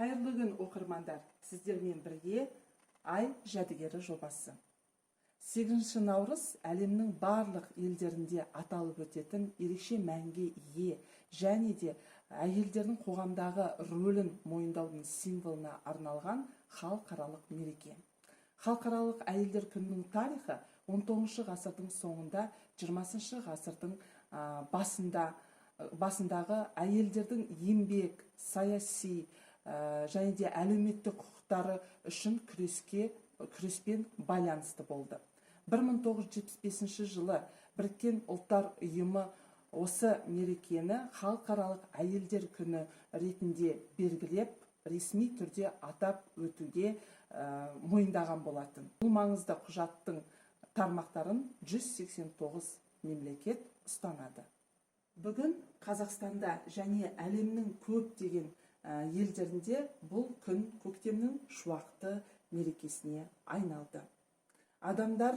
Қайырлы күн оқырмандар, сіздермен бірге Ай жәдігері жобасы. 8 наурыз әлемнің барлық елдерінде аталып өтетін ерекше мәнге ие және де әйелдердің қоғамдағы рөлін мойындаудың символына арналған халықаралық мереке. Халықаралық әйелдер күнінің тарихы 19 ғасырдың соңында, 20 ғасырдың басындағы әйелдердің еңбек, саяси және де әлеуметтік құқықтары үшін күреспен байланысты болды. 1975 жылы Біріккен ұлттар ұйымы осы мерекені халықаралық әйелдер күні ретінде белгілеп, ресми түрде атап өтуге мойындаған болатын. Бұл маңызды құжаттың тармақтарын 189 мемлекет ұстанады. Бүгін Қазақстанда және әлемнің көптеген елдерінде бұл күн көктемнің шуақты мерекесіне айналды. Адамдар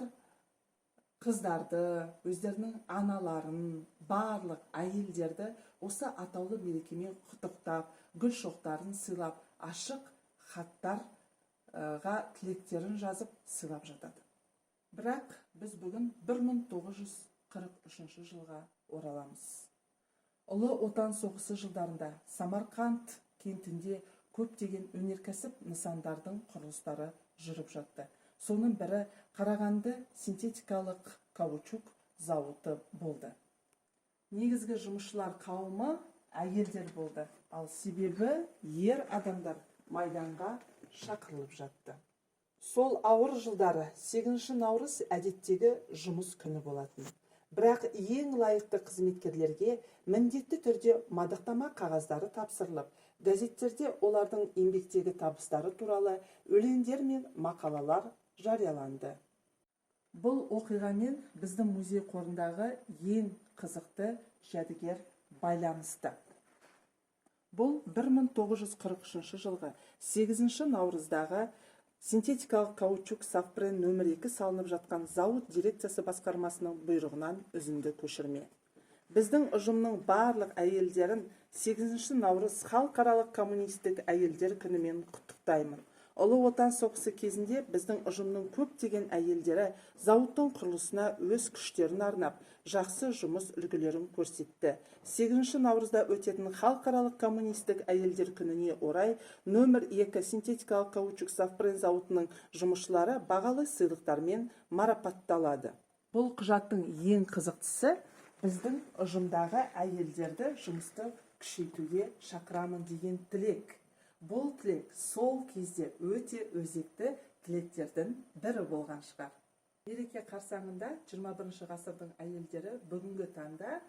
қыздарды, өздерінің аналарын, барлық әйелдерді осы атаулы мерекемен құттықтап, гүл шоқтарын сыйлап, ашық хаттарға тілектерін жазып сыйлап жатады. Бірақ біз бүгін 1943 жылға ораламыз. Ұлы Отан соғысы жылдарында Самарқанд кентінде көптеген өнеркәсіп нысандардың құрылыстары жүріп жатты. Соның бірі Қарағанды синтетикалық каучук зауыты болды. Негізгі жұмысшылар қауымы әйелдер болды, ал себебі ер адамдар майданға шақырылып жатты. Сол ауыр жылдары 8 наурыз әдеттегі жұмыс күні болатын. Бірақ ең лайықты қызметкерлерге міндетті түрде мадақтама қағаздары тапсырылып, газеттерде олардың еңбектегі табыстары туралы өлеңдер мен мақалалар жарияланды. Бұл оқиғамен біздің музей қорындағы ең қызықты жәдігер байланысты. Бұл 1943 жылғы 8 наурыздағы синтетикалық каучук Сафпрен нөмір 2 салынып жатқан зауыт дирекциясы басқармасының бұйрығынан үзінді көшірме. Біздің ұжымның барлық әйелдерін 8 наурыз халықаралық коммунистік әйелдер күнімен құттықтаймын. Ұлы Отан соғысы кезінде біздің ұжымның көптеген әйелдері зауыттың құрылысына өз күштерін арнап, жақсы жұмыс үлгілерін көрсетті. 8 наурызда өтетін халықаралық коммунистік әйелдер күніне орай нөмір 2 синтетикалық каучук Сафпрен зауытының жұмысшылары бағалы сыйлықтармен марапатталады. Бұл құжаттың ең қызықтысы біздің ұжымдағы әйелдерді жұмысты күшейтуге шақырамын деген тілек. Бұл тілек сол кезде өте өзекті тілектердің бірі болған шығар. Мереке қарсаңында 21 ғасырдың әйелдері бүгінгі таңда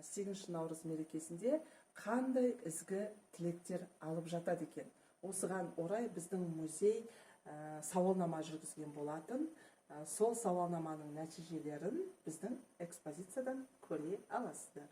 8 наурыз мерекесінде қандай ізгі тілектер алып жатады екен. Осыған орай біздің музей сауалнама жүргізген болатын. Сол сауалнаманың нәтижелерін біздің экспозициядан көре аласыздар.